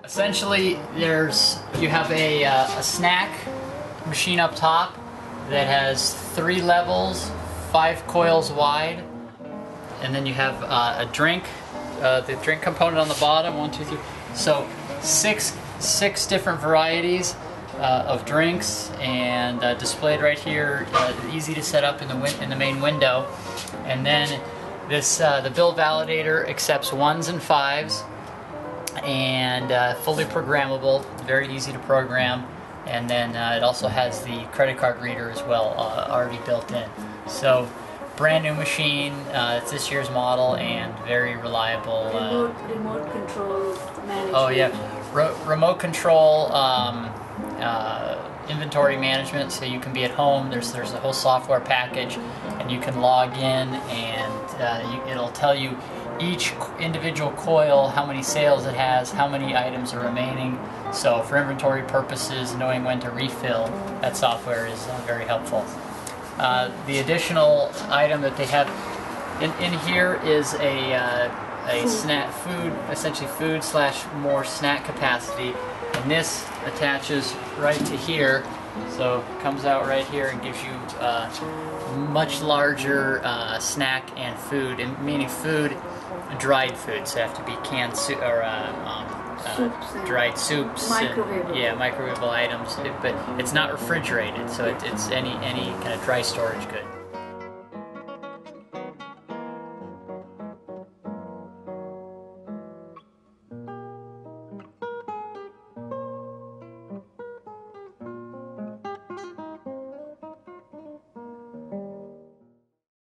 Essentially, you have a snack machine up top that has 3 levels, 5 coils wide, and then you have a drink, the drink component on the bottom. 1, 2, 3. So six different varieties of drinks, and displayed right here, easy to set up in the main window. And then this the bill validator accepts 1s and 5s, and fully programmable, very easy to program. And then it also has the credit card reader as well, already built in. So brand new machine, it's this year's model, and very reliable. Remote control management. Oh yeah, remote control inventory management. So you can be at home. There's a whole software package, and you can log in, and it'll tell you each individual coil, how many sales it has, how many items are remaining. So for inventory purposes, knowing when to refill, that software is very helpful. The additional item that they have in here is a snack food, essentially food / more snack capacity, and this attaches right to here. So it comes out right here and gives you much larger snack and food, and meaning food, dried food, so they have to be canned soup or dried soups, microwavable items. But it's not refrigerated, so it's any kind of dry storage good.